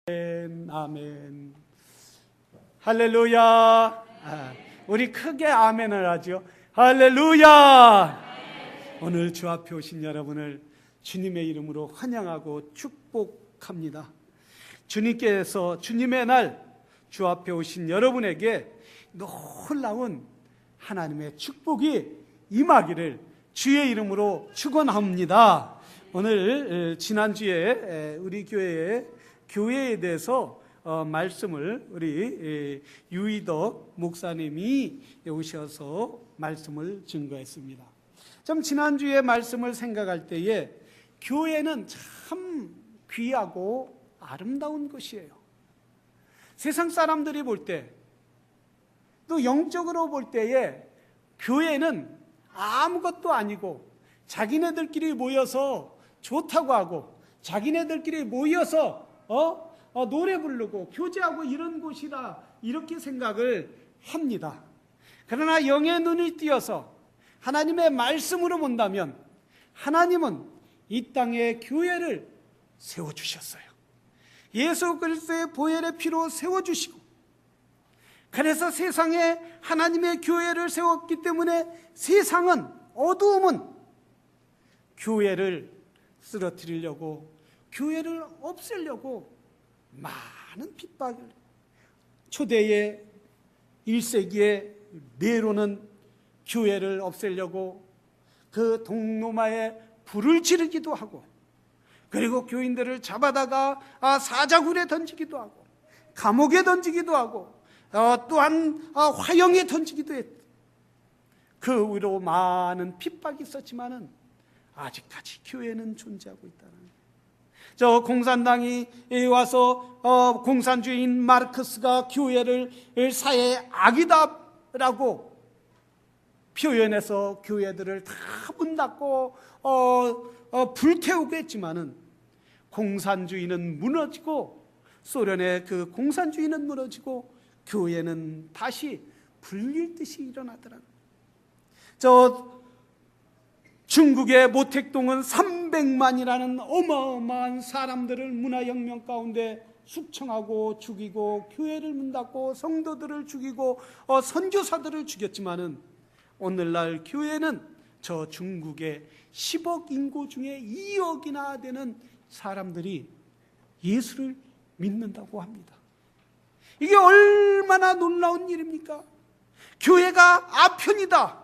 아멘. 할렐루야. 우리 크게 아멘을 하죠. 할렐루야. 오늘 주 앞에 오신 여러분을 주님의 이름으로 환영하고 축복합니다. 주님께서 주님의 날 주 앞에 오신 여러분에게 놀라운 하나님의 축복이 임하기를 주의 이름으로 축원합니다. 오늘 지난주에 우리 교회에 대해서 말씀을 우리 유이덕 목사님이 오셔서 말씀을 증거했습니다. 참 지난주에 말씀을 생각할 때에 교회는 참 귀하고 아름다운 것이에요. 세상 사람들이 볼 때, 또 영적으로 볼 때에 교회는 아무것도 아니고 자기네들끼리 모여서 좋다고 하고 자기네들끼리 모여서 노래 부르고 교제하고 이런 곳이다, 이렇게 생각을 합니다. 그러나 영의 눈을 띄어서 하나님의 말씀으로 본다면 하나님은 이 땅에 교회를 세워주셨어요. 예수 그리스도의 보혈의 피로 세워주시고, 그래서 세상에 하나님의 교회를 세웠기 때문에 세상은, 어두움은 교회를 쓰러뜨리려고, 교회를 없애려고 많은 핍박을, 초대의 1세기에 네로는 교회를 없애려고 그 동로마에 불을 지르기도 하고, 그리고 교인들을 잡아다가 사자굴에 던지기도 하고 감옥에 던지기도 하고 또한 화형에 던지기도 했다. 그 위로 많은 핍박이 있었지만은 아직까지 교회는 존재하고 있다는 거예요. 저 공산당이 와서 공산주의인 마르크스가 교회를 사회의 악이다라고 표현해서 교회들을 다 문 닫고 불태우고 했지만은 공산주의는 무너지고, 소련의 그 공산주의는 무너지고 교회는 다시 불릴 듯이 일어나더라고요. 저 중국의 모택동은 300만이라는 어마어마한 사람들을 문화혁명 가운데 숙청하고 죽이고 교회를 문 닫고 성도들을 죽이고 선교사들을 죽였지만은 오늘날 교회는 저 중국의 10억 인구 중에 2억이나 되는 사람들이 예수를 믿는다고 합니다. 이게 얼마나 놀라운 일입니까? 교회가 아편이다,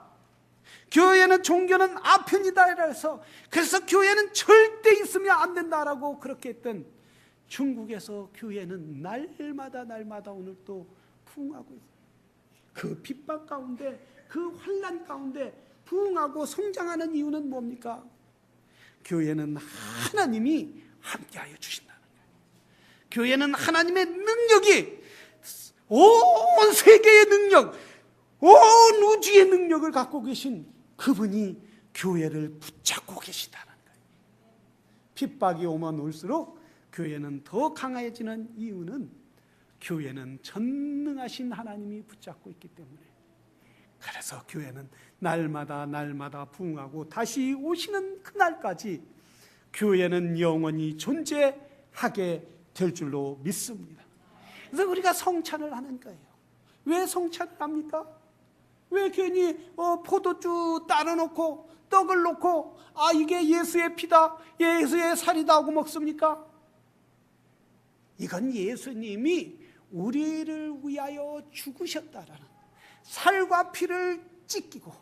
교회는 종교는 아편이다 이래서, 그래서 교회는 절대 있으면 안 된다라고 그렇게 했던 중국에서 교회는 날마다 오늘 또 부흥하고 있어요. 그 핍박 가운데, 그 환난 가운데 부흥하고 성장하는 이유는 뭡니까? 교회는 하나님이 함께하여 주신다는 거예요. 교회는 하나님의 능력이, 온 세계의 능력, 온 우주의 능력을 갖고 계신 그분이 교회를 붙잡고 계시다는 거예요. 핍박이 오면 올수록 교회는 더 강해지는 이유는 교회는 전능하신 하나님이 붙잡고 있기 때문에, 그래서 교회는 날마다 부흥하고 다시 오시는 그날까지 교회는 영원히 존재하게 될 줄로 믿습니다. 그래서 우리가 성찬을 하는 거예요. 왜 성찬을 합니까? 왜 괜히 포도주 따라 놓고 떡을 놓고 이게 예수의 피다, 예수의 살이다 하고 먹습니까? 이건 예수님이 우리를 위하여 죽으셨다라는, 살과 피를 찢기고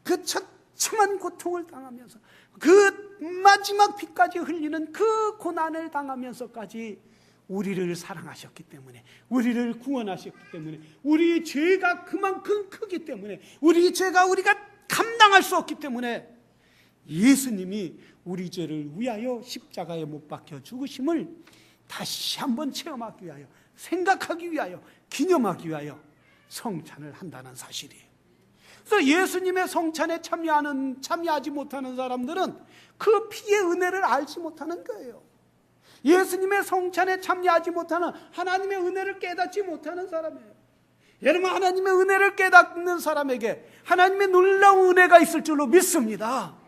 그 처참한 고통을 당하면서 그 마지막 피까지 흘리는 그 고난을 당하면서까지 우리를 사랑하셨기 때문에, 우리를 구원하셨기 때문에, 우리 죄가 그만큼 크기 때문에, 우리 죄가 우리가 감당할 수 없기 때문에 예수님이 우리 죄를 위하여 십자가에 못 박혀 죽으심을 다시 한번 체험하기 위하여, 생각하기 위하여, 기념하기 위하여 성찬을 한다는 사실이에요. 그래서 예수님의 성찬에 참여하지 못하는 사람들은 그 피의 은혜를 알지 못하는 거예요. 예수님의 성찬에 참여하지 못하는, 하나님의 은혜를 깨닫지 못하는 사람이에요. 여러분, 하나님의 은혜를 깨닫는 사람에게 하나님의 놀라운 은혜가 있을 줄로 믿습니다.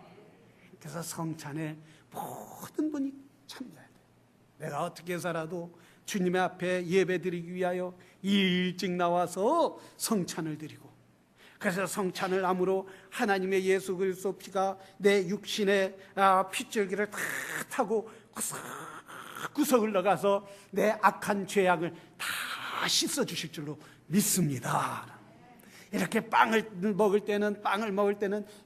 그래서 성찬에 모든 분이 참여해야 돼요. 내가 어떻게 살아도 주님의 앞에 예배드리기 위하여 일찍 나와서 성찬을 드리고, 그래서 성찬을 함으로 하나님의 예수 그리스도 피가 내 육신의 핏줄기를 다 타고 구석구석 흘러가서 내 악한 죄악을 다 씻어주실 줄로 믿습니다. 이렇게 빵을 먹을 때는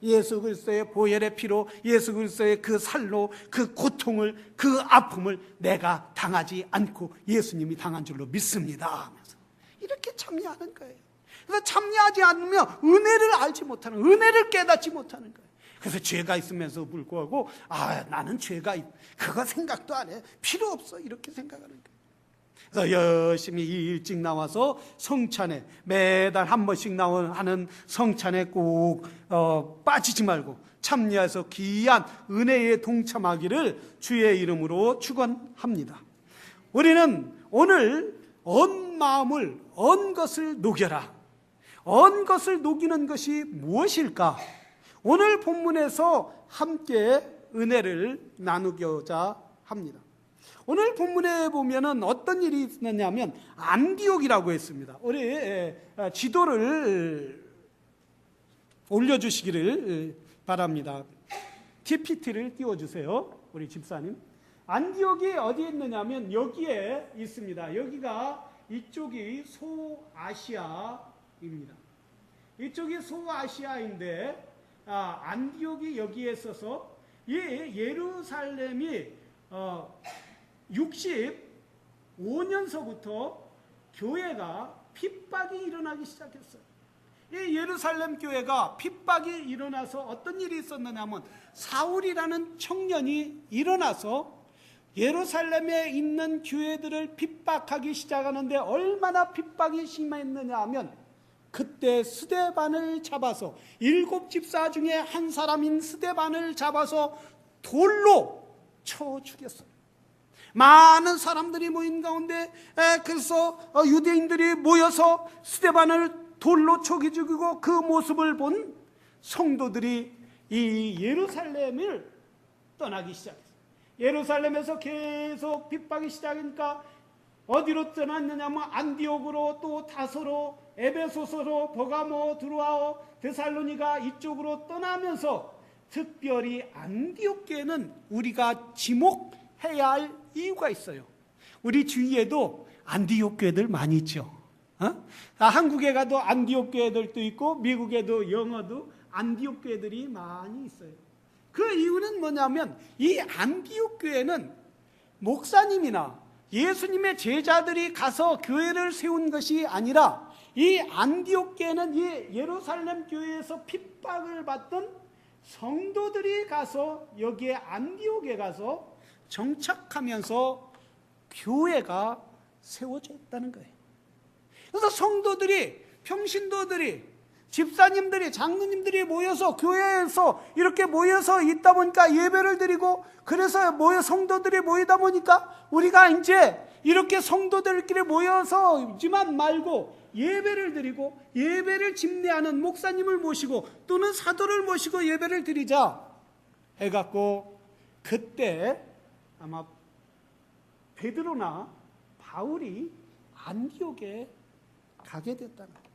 예수 그리스도의 보혈의 피로, 예수 그리스도의 그 살로 그 고통을, 그 아픔을 내가 당하지 않고 예수님이 당한 줄로 믿습니다 하면서 이렇게 참여하는 거예요. 그래서 참여하지 않으면 은혜를 알지 못하는, 은혜를 깨닫지 못하는 거예요. 그래서 죄가 있으면서 불구하고 나는 죄가 그거 생각도 안 해, 필요 없어, 이렇게 생각하는 거예요. 그래서 열심히 일찍 나와서 성찬에, 매달 한 번씩 하는 성찬에 꼭 빠지지 말고 참여해서 귀한 은혜에 동참하기를 주의 이름으로 축원합니다. 우리는 오늘 언 마음을, 언 것을 녹여라. 언 것을 녹이는 것이 무엇일까? 오늘 본문에서 함께 은혜를 나누고자 합니다. 오늘 본문에 보면은 어떤 일이 있었냐면 안디옥이라고 했습니다. 우리 지도를 올려주시기를 바랍니다. PPT를 띄워주세요, 우리 집사님. 안디옥이 어디에 있느냐면 여기에 있습니다. 여기가, 이쪽이 소아시아입니다. 이쪽이 소아시아인데 안디옥이 여기에 있어서 이 예루살렘이 65년서부터 교회가 핍박이 일어나기 시작했어요. 이 예루살렘 교회가 핍박이 일어나서 어떤 일이 있었느냐면 사울이라는 청년이 일어나서 예루살렘에 있는 교회들을 핍박하기 시작하는데 얼마나 핍박이 심했느냐 하면 그때 스데반을 잡아서, 7집사 중에 한 사람인 스데반을 잡아서 돌로 쳐 죽였어요. 많은 사람들이 모인 가운데 그래서 유대인들이 모여서 스데반을 돌로 쳐 죽이고 그 모습을 본 성도들이 이 예루살렘을 떠나기 시작했어요. 예루살렘에서 계속 핍박이 시작하니까 어디로 떠났느냐면 안디옥으로, 또 다소로, 에베소서로, 버가모, 드로아오, 데살로니가 이쪽으로 떠나면서 특별히 안디옥 교회는 우리가 지목해야 할 이유가 있어요. 우리 주위에도 안디옥 교회들 많이 있죠. 한국에 가도 안디옥 교회들도 있고 미국에도 영어도 안디옥 교회들이 많이 있어요. 그 이유는 뭐냐면 이 안디옥 교회는 목사님이나 예수님의 제자들이 가서 교회를 세운 것이 아니라 이 안디옥 교회는 이 예루살렘 교회에서 핍박을 받던 성도들이 가서 여기에 안디옥에 가서 정착하면서 교회가 세워져 있다는 거예요. 그래서 성도들이, 평신도들이, 집사님들이, 장로님들이 모여서 교회에서 이렇게 모여서 있다 보니까 예배를 드리고, 그래서 성도들이 모이다 보니까 우리가 이제 이렇게 성도들끼리 모여서지만 말고 예배를 드리고, 예배를 집례하는 목사님을 모시고 또는 사도를 모시고 예배를 드리자 해갖고, 그때 아마 베드로나 바울이 안디옥에 가게 됐다는 거예요.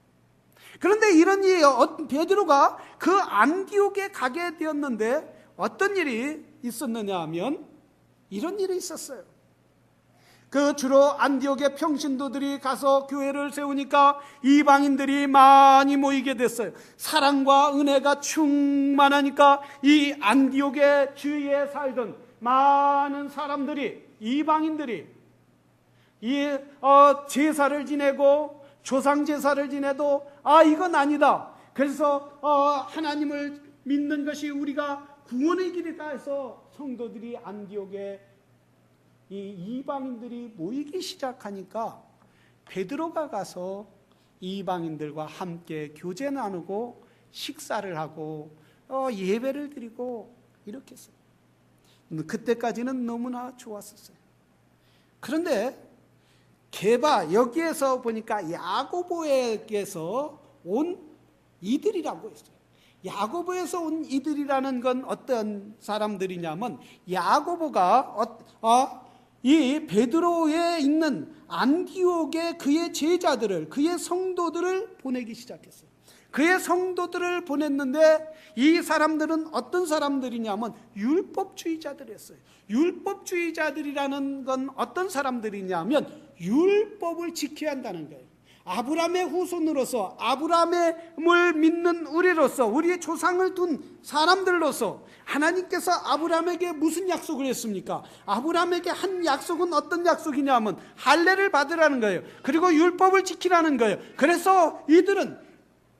그런데 이런 일이, 베드로가 그 안디옥에 가게 되었는데 어떤 일이 있었느냐 하면 이런 일이 있었어요. 그 주로 안디옥의 평신도들이 가서 교회를 세우니까 이방인들이 많이 모이게 됐어요. 사랑과 은혜가 충만하니까 이 안디옥의 주위에 살던 많은 사람들이, 이방인들이 이 제사를 지내고 조상 제사를 지내도 이건 아니다. 그래서 하나님을 믿는 것이 우리가 구원의 길이다 해서 성도들이 안디옥에 이 이방인들이 모이기 시작하니까 베드로가 가서 이방인들과 함께 교제 나누고 식사를 하고 예배를 드리고 이렇게 했어요. 그때까지는 너무나 좋았었어요. 그런데 여기에서 보니까 야고보에게서 온 이들이라고 했어요. 야고보에서 온 이들이라는 건 어떤 사람들이냐면, 야고보가 이 베드로에 있는 안디옥에 그의 제자들을, 그의 성도들을 보내기 시작했어요. 그의 성도들을 보냈는데 이 사람들은 어떤 사람들이냐면 율법주의자들이었어요. 율법주의자들이라는 건 어떤 사람들이냐면 율법을 지켜야 한다는 거예요. 아브라함의 후손으로서, 아브라함을 믿는 우리로서, 우리의 조상을 둔 사람들로서 하나님께서 아브라함에게 무슨 약속을 했습니까? 아브라함에게 한 약속은 어떤 약속이냐면 할례를 받으라는 거예요. 그리고 율법을 지키라는 거예요. 그래서 이들은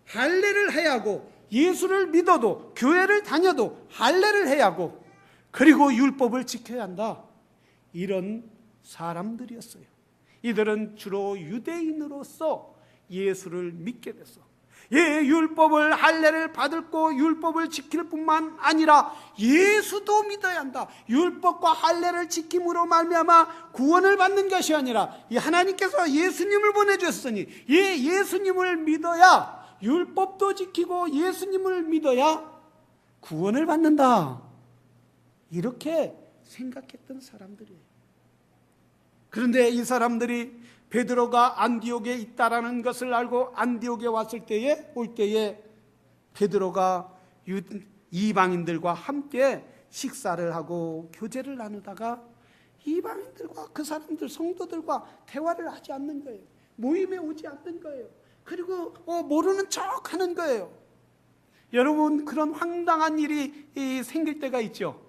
할례를 해야 하고, 예수를 믿어도, 교회를 다녀도 할례를 해야 하고, 그리고 율법을 지켜야 한다. 이런 사람들이었어요. 이들은 주로 유대인으로서 예수를 믿게 됐어. 율법을, 할례를 받고 율법을 지킬 뿐만 아니라 예수도 믿어야 한다. 율법과 할례를 지킴으로 말미암아 구원을 받는 것이 아니라 하나님께서 예수님을 보내주셨으니 예수님을 믿어야, 율법도 지키고 예수님을 믿어야 구원을 받는다. 이렇게 생각했던 사람들이에요. 그런데 이 사람들이 베드로가 안디옥에 있다라는 것을 알고 안디옥에 올 때에 베드로가 이방인들과 함께 식사를 하고 교제를 나누다가 이방인들과 그 사람들, 성도들과 대화를 하지 않는 거예요. 모임에 오지 않는 거예요. 그리고 모르는 척 하는 거예요. 여러분, 그런 황당한 일이 생길 때가 있죠.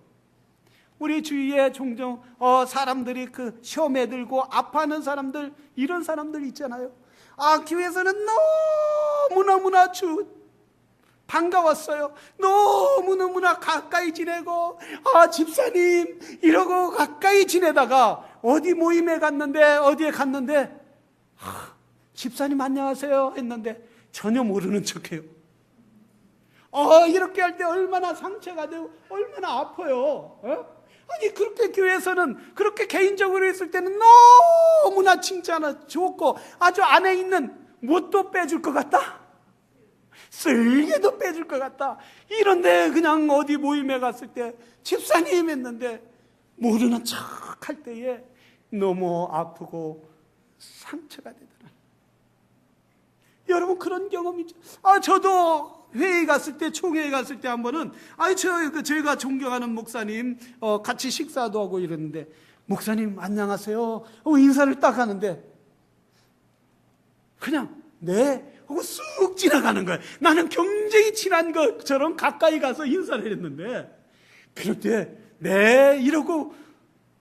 우리 주위에 종종 사람들이 그 시험에 들고 아파하는 사람들, 이런 사람들 있잖아요. 교회에서는 너무너무나 반가웠어요. 너무너무나 가까이 지내고, 집사님 이러고 가까이 지내다가 어디에 갔는데 집사님 안녕하세요 했는데 전혀 모르는 척해요. 이렇게 할 때 얼마나 상처가 되고 얼마나 아파요. 아니, 그렇게 교회에서는, 그렇게 개인적으로 했을 때는 너무나 칭찬을 좋고 아주 안에 있는 뭣도 빼줄 것 같다, 쓸개도 빼줄 것 같다. 이런데 그냥 어디 모임에 갔을 때 집사님 했는데 모르는 척 할 때에 너무 아프고 상처가 되더라. 여러분, 그런 경험이죠. 저도 회의 갔을 때, 총회에 갔을 때 한 번은, 저희가 존경하는 목사님, 같이 식사도 하고 이러는데, 목사님, 안녕하세요. 인사를 딱 하는데, 그냥, 네, 하고 쑥 지나가는 거예요. 나는 굉장히 친한 것처럼 가까이 가서 인사를 했는데, 그럴 때, 네, 이러고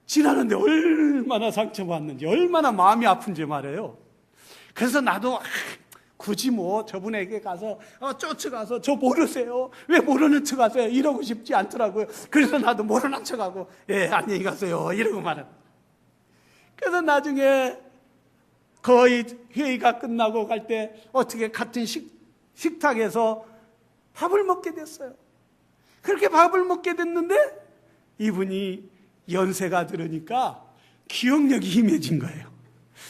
지나는데 얼마나 상처받는지, 얼마나 마음이 아픈지 말이에요. 그래서 나도, 굳이 저분에게 가서 쫓아가서 저 모르세요? 왜 모르는 척 하세요? 이러고 싶지 않더라고요. 그래서 나도 모르는 척하고 안녕히 가세요 이러고 말은. 그래서 나중에 거의 회의가 끝나고 갈 때 어떻게 같은 식탁에서 밥을 먹게 됐어요. 그렇게 밥을 먹게 됐는데 이분이 연세가 들으니까 기억력이 희미해진 거예요.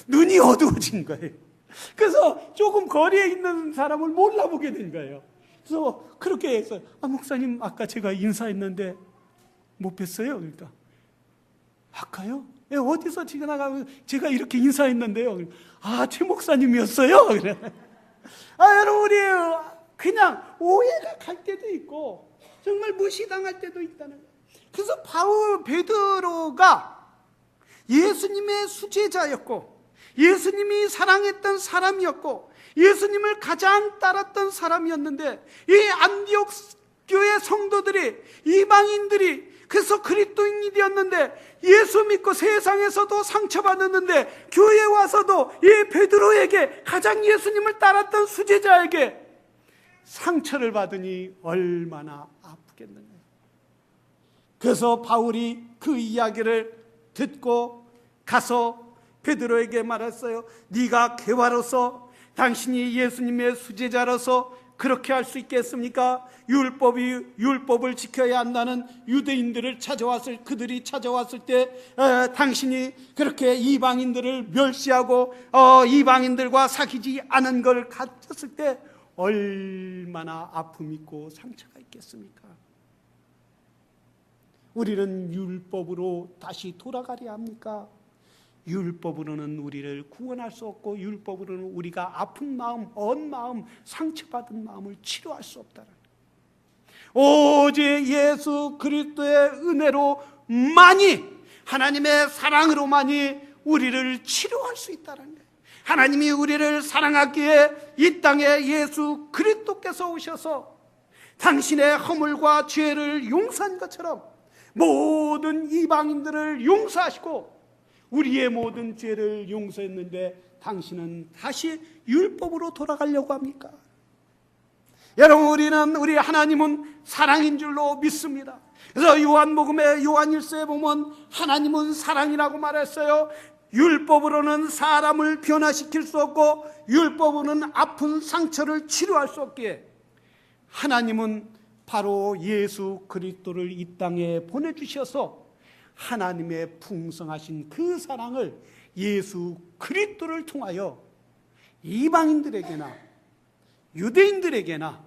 눈이 어두워진 거예요. 그래서 조금 거리에 있는 사람을 몰라보게 된 거예요. 그래서 그렇게 해서 목사님, 아까 제가 인사했는데 못 뵀어요? 그러니까 아까요? 어디서 지나가고 제가 이렇게 인사했는데요. 최 목사님이었어요? 그래. 여러분, 우리 그냥 오해가 갈 때도 있고 정말 무시당할 때도 있다는 거예요. 그래서 베드로가 예수님의 수제자였고 예수님이 사랑했던 사람이었고 예수님을 가장 따랐던 사람이었는데, 이 안디옥 교회 성도들이, 이방인들이 그래서 그리스도인이 되었는데 예수 믿고 세상에서도 상처받았는데 교회에 와서도 이 베드로에게, 가장 예수님을 따랐던 수제자에게 상처를 받으니 얼마나 아프겠느냐. 그래서 바울이 그 이야기를 듣고 가서 베드로에게 말했어요. 네가 개화로서, 당신이 예수님의 수제자로서 그렇게 할 수 있겠습니까? 율법을 지켜야 한다는 그들이 찾아왔을 때 당신이 그렇게 이방인들을 멸시하고 이방인들과 사귀지 않은 걸 가졌을 때 얼마나 아픔 있고 상처가 있겠습니까? 우리는 율법으로 다시 돌아가려 합니까? 율법으로는 우리를 구원할 수 없고 율법으로는 우리가 아픈 마음, 언 마음, 상처받은 마음을 치료할 수 없다는 거예요. 오직 예수 그리스도의 은혜로만이, 하나님의 사랑으로만이 우리를 치료할 수 있다는 거예요. 하나님이 우리를 사랑하기에 이 땅에 예수 그리스도께서 오셔서 당신의 허물과 죄를 용서한 것처럼 모든 이방인들을 용서하시고 우리의 모든 죄를 용서했는데 당신은 다시 율법으로 돌아가려고 합니까? 여러분, 우리 하나님은 사랑인 줄로 믿습니다. 그래서 요한복음의 요한 1서에 보면 하나님은 사랑이라고 말했어요. 율법으로는 사람을 변화시킬 수 없고 율법으로는 아픈 상처를 치료할 수 없기에 하나님은 바로 예수 그리스도를 이 땅에 보내주셔서 하나님의 풍성하신 그 사랑을 예수 그리스도를 통하여 이방인들에게나 유대인들에게나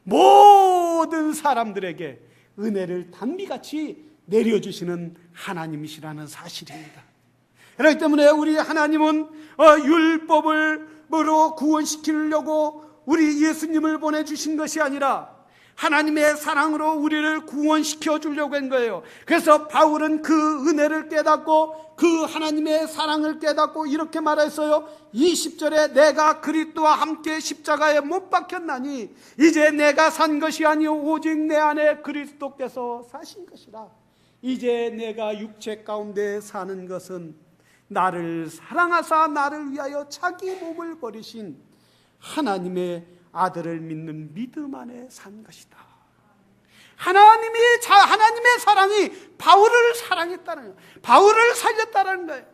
모든 사람들에게 은혜를 단비같이 내려주시는 하나님이시라는 사실입니다. 그렇기 때문에 우리 하나님은 율법으로 구원시키려고 우리 예수님을 보내주신 것이 아니라 하나님의 사랑으로 우리를 구원시켜 주려고 한 거예요. 그래서 바울은 그 은혜를 깨닫고 그 하나님의 사랑을 깨닫고 이렇게 말했어요. 20절에 내가 그리스도와 함께 십자가에 못 박혔나니 이제 내가 산 것이 아니요 오직 내 안에 그리스도께서 사신 것이라. 이제 내가 육체 가운데 사는 것은 나를 사랑하사 나를 위하여 자기 몸을 버리신 하나님의 아들을 믿는 믿음 안에 산 것이다. 하나님의 사랑이 바울을 사랑했다는 거예요. 바울을 살렸다는 거예요.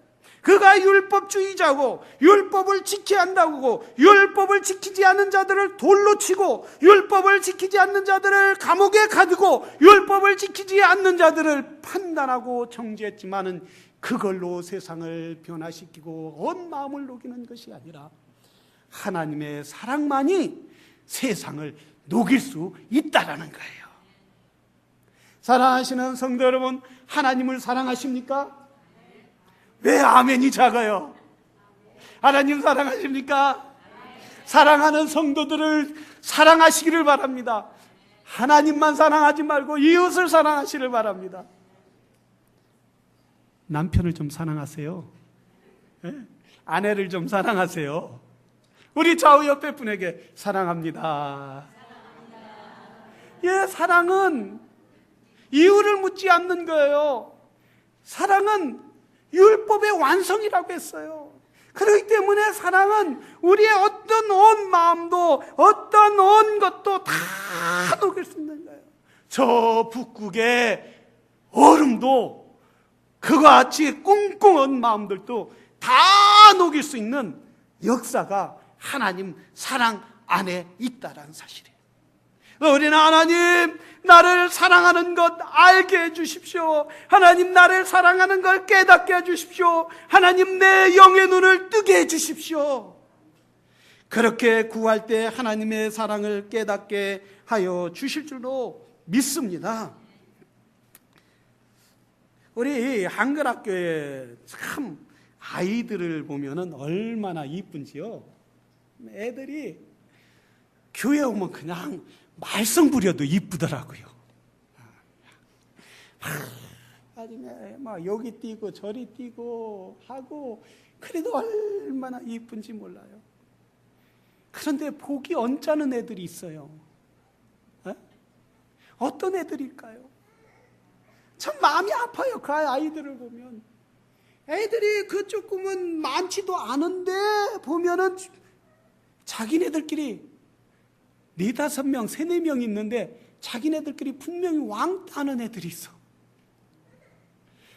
그가 율법주의자고 율법을 지켜야 한다고 율법을 지키지 않는 자들을 돌로 치고 율법을 지키지 않는 자들을 감옥에 가두고 율법을 지키지 않는 자들을 판단하고 정죄했지만은 그걸로 세상을 변화시키고 온 마음을 녹이는 것이 아니라 하나님의 사랑만이 세상을 녹일 수 있다라는 거예요. 사랑하시는 성도 여러분, 하나님을 사랑하십니까? 왜 아멘이 작아요? 하나님 사랑하십니까? 사랑하는 성도들을 사랑하시기를 바랍니다. 하나님만 사랑하지 말고 이웃을 사랑하시기를 바랍니다. 남편을 좀 사랑하세요. 네? 아내를 좀 사랑하세요. 우리 좌우 옆에 분에게 사랑합니다. 예, 사랑은 이유를 묻지 않는 거예요. 사랑은 율법의 완성이라고 했어요. 그렇기 때문에 사랑은 우리의 어떤 온 마음도 어떤 온 것도 다 녹일 수 있는 거예요. 저 북극의 얼음도 그와 같이 꿍꿍한 마음들도 다 녹일 수 있는 역사가 하나님 사랑 안에 있다라는 사실이에요. 우리는 하나님 나를 사랑하는 것 알게 해주십시오. 하나님 나를 사랑하는 걸 깨닫게 해주십시오. 하나님 내 영의 눈을 뜨게 해주십시오. 그렇게 구할 때 하나님의 사랑을 깨닫게 하여 주실 줄로 믿습니다. 우리 한글학교에 참 아이들을 보면은 얼마나 이쁜지요. 애들이 교회 오면 그냥 말썽 부려도 이쁘더라고요. 나중에 막 여기 뛰고 저리 뛰고 하고 그래도 얼마나 이쁜지 몰라요. 그런데 복이 언짢은 애들이 있어요. 어떤 애들일까요? 참 마음이 아파요. 그 아이들을 보면. 애들이 그 조금은 많지도 않은데 보면은 자기네들끼리 4-5명, 3-4명 있는데 자기네들끼리 분명히 왕따하는 애들이 있어.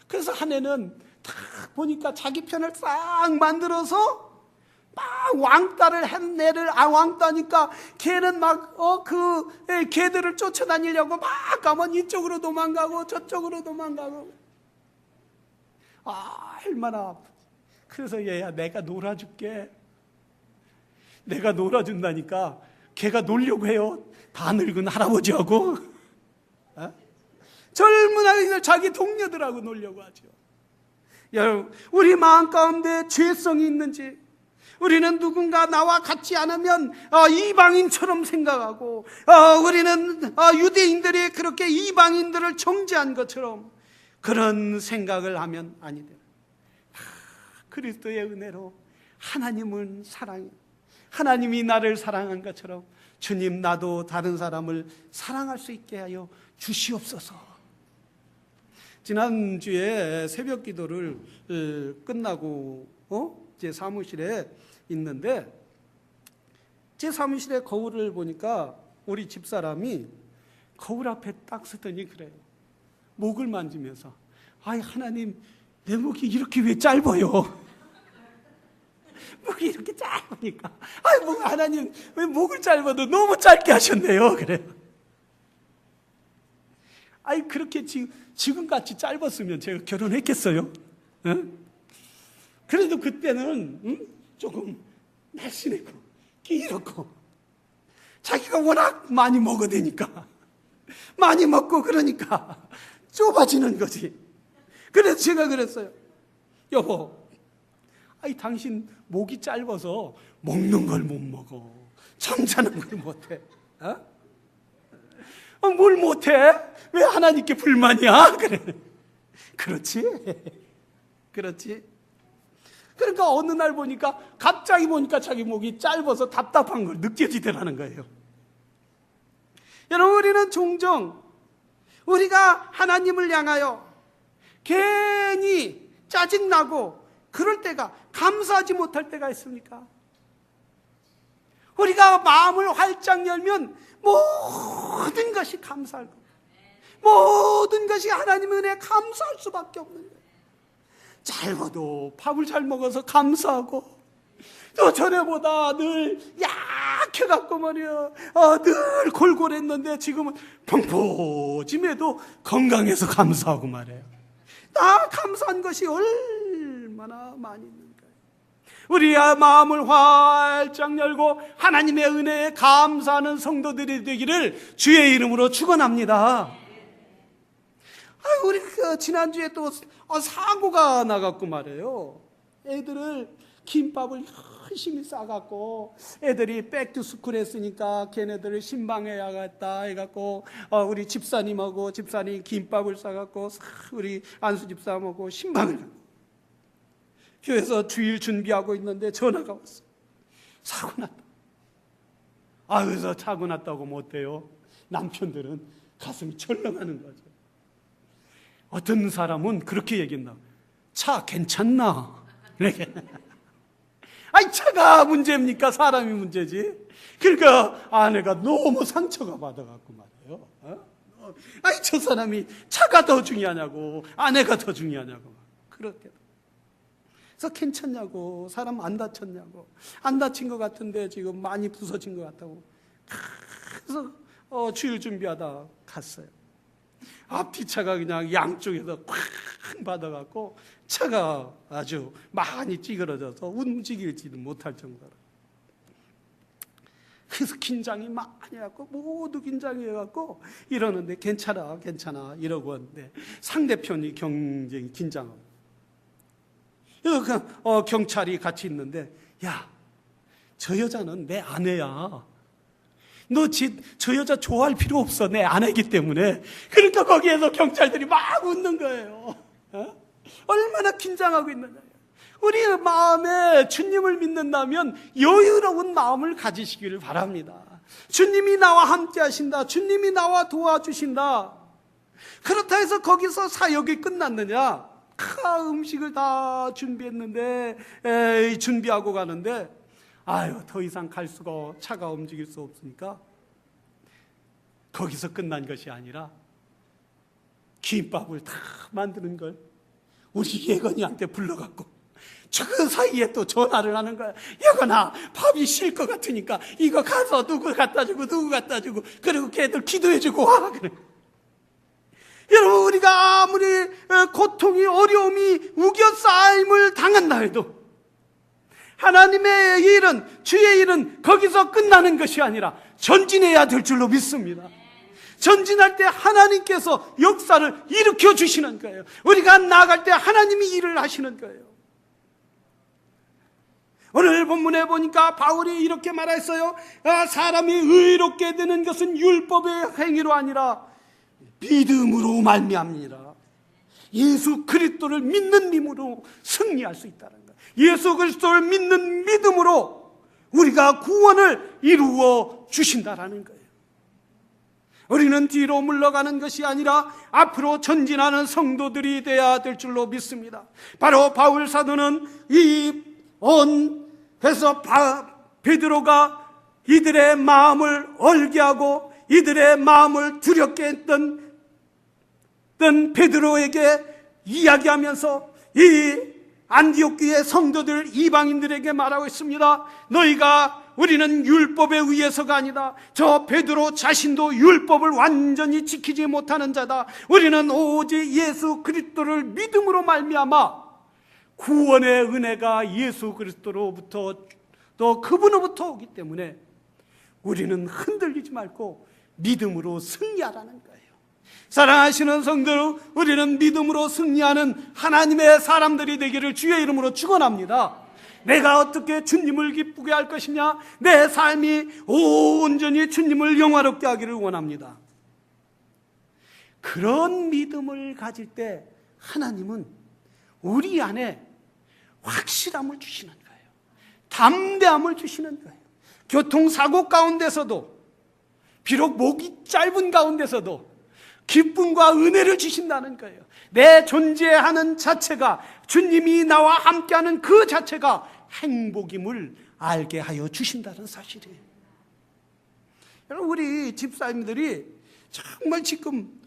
그래서 한 애는 딱 보니까 자기 편을 싹 만들어서 막 왕따를 한 애를 왕따니까 걔는 막 걔들을 쫓아다니려고 막 가면 이쪽으로 도망가고 저쪽으로 도망가고 얼마나 아프지. 그래서 얘야 내가 놀아줄게. 내가 놀아준다니까 걔가 놀려고 해요. 다 늙은 할아버지하고 젊은 아이들 자기 동료들하고 놀려고 하죠. 여러분, 우리 마음 가운데 죄성이 있는지, 우리는 누군가 나와 같지 않으면 이방인처럼 생각하고, 우리는 유대인들이 그렇게 이방인들을 정죄한 것처럼 그런 생각을 하면 아니 돼요. 그리스도의 은혜로 하나님은 사랑해. 하나님이 나를 사랑한 것처럼 주님, 나도 다른 사람을 사랑할 수 있게 하여 주시옵소서. 지난주에 새벽 기도를 끝나고 제 사무실에 있는데, 제 사무실에 거울을 보니까 우리 집사람이 거울 앞에 딱 서더니 그래요. 목을 만지면서, 아이 하나님, 내 목이 이렇게 왜 짧아요? 목이 이렇게 짧으니까, 아이 하나님, 왜 목을 짧아도 너무 짧게 하셨네요. 그래요. 아이 그렇게 지금같이 짧았으면 제가 결혼했겠어요? 응? 그래도 그때는 조금 날씬했고 길었고, 자기가 워낙 많이 먹어대니까, 많이 먹고 그러니까 좁아지는 거지. 그래서 제가 그랬어요. 여보, 아이 당신 목이 짧아서 먹는 걸 못 먹어, 잠자는 걸 못해. 뭘 못해? 왜 하나님께 불만이야? 그래. 그렇지? 그렇지? 그러니까 어느 날 보니까, 갑자기 보니까 자기 목이 짧아서 답답한 걸 느껴지더라는 거예요. 여러분, 우리는 종종 우리가 하나님을 향하여 괜히 짜증나고 그럴 때가, 감사하지 못할 때가 있습니까? 우리가 마음을 활짝 열면 모든 것이 감사할 겁니다. 모든 것이 하나님의 은혜에 감사할 수밖에 없는 거예요. 짧아도 밥을 잘 먹어서 감사하고, 또 전에보다 늘 약해갖고 말이야, 늘 골골했는데 지금은 펑퍼짐해도 건강해서 감사하고 말이에요. 나 감사한 것이 얼마나 많이 있는가요? 우리의 마음을 활짝 열고 하나님의 은혜에 감사하는 성도들이 되기를 주의 이름으로 축원합니다. 우리 지난주에 또 사고가 나갖고 말이에요. 애들을 김밥을 열심히 싸갖고, 애들이 백투스쿨 했으니까 걔네들을 신방해야겠다 해갖고, 우리 집사님하고 집사님 김밥을 싸갖고 우리 안수 집사하고 신방을 가고, 교회에서 주일 준비하고 있는데 전화가 왔어. 사고 났다. 그래서 사고 났다고 못해요. 남편들은 가슴이 철렁하는 거죠. 어떤 사람은 그렇게 얘기한다. 차 괜찮나? 이렇게. 차가 문제입니까? 사람이 문제지. 그러니까 아내가 너무 상처가 받아갖고 말이에요. 저 사람이 차가 더 중요하냐고, 아내가 더 중요하냐고. 그렇게. 그래서 괜찮냐고, 사람 안 다쳤냐고, 안 다친 것 같은데 지금 많이 부서진 것 같다고. 그래서 주일 준비하다 갔어요. 앞뒤 차가 그냥 양쪽에서 콱 받아갖고 차가 아주 많이 찌그러져서 움직이지도 못할 정도로. 그래서 긴장이 많이 해갖고, 모두 긴장이 해갖고 이러는데 괜찮아 괜찮아 이러고 있는데, 상대편이 굉장히 긴장하고, 경찰이 같이 있는데, 야, 저 여자는 내 아내야. 너 저 여자 좋아할 필요 없어. 내 아내이기 때문에. 그러니까 거기에서 경찰들이 막 웃는 거예요. 얼마나 긴장하고 있느냐. 우리의 마음에 주님을 믿는다면 여유로운 마음을 가지시기를 바랍니다. 주님이 나와 함께 하신다. 주님이 나와 도와주신다. 그렇다 해서 거기서 사역이 끝났느냐? 음식을 다 준비했는데, 준비하고 가는데, 더 이상 갈 수가, 차가 움직일 수 없으니까 거기서 끝난 것이 아니라 김밥을 다 만드는 걸 우리 예건이한테 불러갖고, 그 사이에 또 전화를 하는 거야. 예건아, 밥이 실 것 같으니까 이거 가서 누구 갖다 주고 누구 갖다 주고, 그리고 걔들 기도해 주고 와. 그래. 여러분, 우리가 아무리 고통이, 어려움이 우겨싸임을 당한다 해도 하나님의 일은, 주의 일은 거기서 끝나는 것이 아니라 전진해야 될 줄로 믿습니다. 전진할 때 하나님께서 역사를 일으켜 주시는 거예요. 우리가 나아갈 때 하나님이 일을 하시는 거예요. 오늘 본문에 보니까 바울이 이렇게 말했어요. 사람이 의롭게 되는 것은 율법의 행위로 아니라 믿음으로 말미암니라. 예수 그리스도를 믿는 믿음으로 승리할 수 있다는 거예요. 예수 그리스도를 믿는 믿음으로 우리가 구원을 이루어 주신다라는 거예요. 우리는 뒤로 물러가는 것이 아니라 앞으로 전진하는 성도들이 되어야 될 줄로 믿습니다. 바로 바울 사도는 그래서 베드로가 이들의 마음을 얼게 하고 이들의 마음을 두렵게 했던 베드로에게 이야기하면서 이 안디옥 교회 성도들 이방인들에게 말하고 있습니다. 우리는 율법에 의해서가 아니다. 저 베드로 자신도 율법을 완전히 지키지 못하는 자다. 우리는 오직 예수 그리스도를 믿음으로 말미암아 구원의 은혜가 예수 그리스도로부터 또 그분으로부터 오기 때문에 우리는 흔들리지 말고 믿음으로 승리하라는 거예요. 사랑하시는 성도, 우리는 믿음으로 승리하는 하나님의 사람들이 되기를 주의 이름으로 축원합니다. 내가 어떻게 주님을 기쁘게 할 것이냐? 내 삶이 온전히 주님을 영화롭게 하기를 원합니다. 그런 믿음을 가질 때 하나님은 우리 안에 확실함을 주시는 거예요. 담대함을 주시는 거예요. 교통사고 가운데서도, 비록 목이 짧은 가운데서도 기쁨과 은혜를 주신다는 거예요. 내 존재하는 자체가, 주님이 나와 함께하는 그 자체가 행복임을 알게 하여 주신다는 사실이에요. 여러분, 우리 집사님들이 정말 지금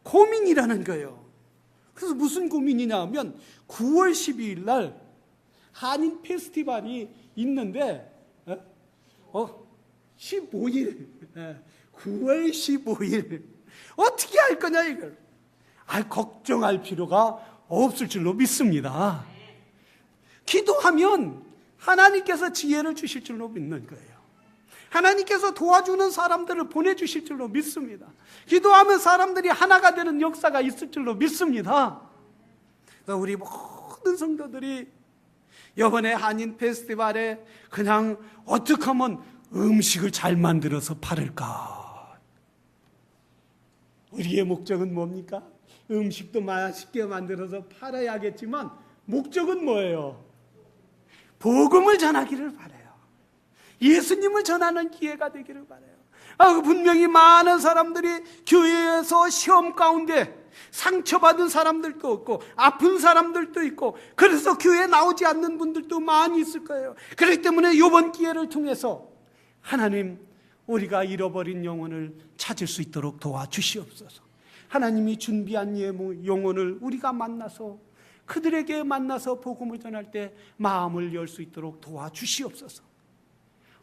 고민이라는 거예요. 그래서 무슨 고민이냐 하면 9월 12일 날 한인 페스티벌이 있는데 15일 9월 15일 어떻게 할 거냐 이걸 걱정할 필요가 없을 줄로 믿습니다. 기도하면 하나님께서 지혜를 주실 줄로 믿는 거예요. 하나님께서 도와주는 사람들을 보내주실 줄로 믿습니다. 기도하면 사람들이 하나가 되는 역사가 있을 줄로 믿습니다. 그래서 우리 모든 성도들이 이번에 한인 페스티벌에 그냥 어떻게 하면 음식을 잘 만들어서 팔을까? 우리의 목적은 뭡니까? 음식도 맛있게 만들어서 팔아야겠지만 목적은 뭐예요? 복음을 전하기를 바라요. 예수님을 전하는 기회가 되기를 바라요. 분명히 많은 사람들이 교회에서 시험 가운데 상처받은 사람들도 있고 아픈 사람들도 있고 그래서 교회에 나오지 않는 분들도 많이 있을 거예요. 그렇기 때문에 이번 기회를 통해서 하나님, 우리가 잃어버린 영혼을 찾을 수 있도록 도와주시옵소서. 하나님이 준비한 영혼을 우리가 만나서 그들에게 만나서 복음을 전할 때 마음을 열 수 있도록 도와주시옵소서.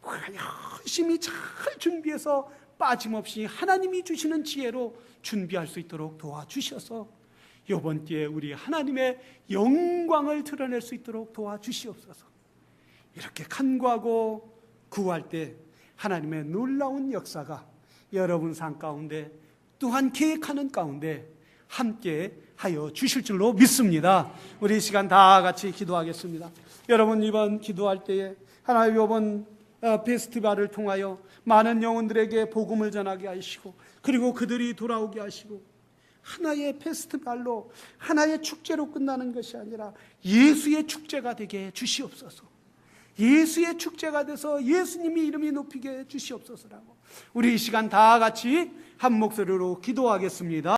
우리가 열심히 잘 준비해서 빠짐없이 하나님이 주시는 지혜로 준비할 수 있도록 도와주셔서 이번 기회에 우리 하나님의 영광을 드러낼 수 있도록 도와주시옵소서. 이렇게 간구하고 구할 때 하나님의 놀라운 역사가 여러분 삶 가운데 또한 계획하는 가운데 함께 하여 주실 줄로 믿습니다. 우리 이 시간 다 같이 기도하겠습니다. 여러분, 이번 기도할 때에 하나님 이번 페스티벌을 통하여 많은 영혼들에게 복음을 전하게 하시고 그리고 그들이 돌아오게 하시고 하나의 페스티벌로 하나의 축제로 끝나는 것이 아니라 예수의 축제가 되게 해 주시옵소서. 예수의 축제가 돼서 예수님이 이름이 높이게 해 주시옵소서라고 우리 이 시간 다 같이 한 목소리로 기도하겠습니다.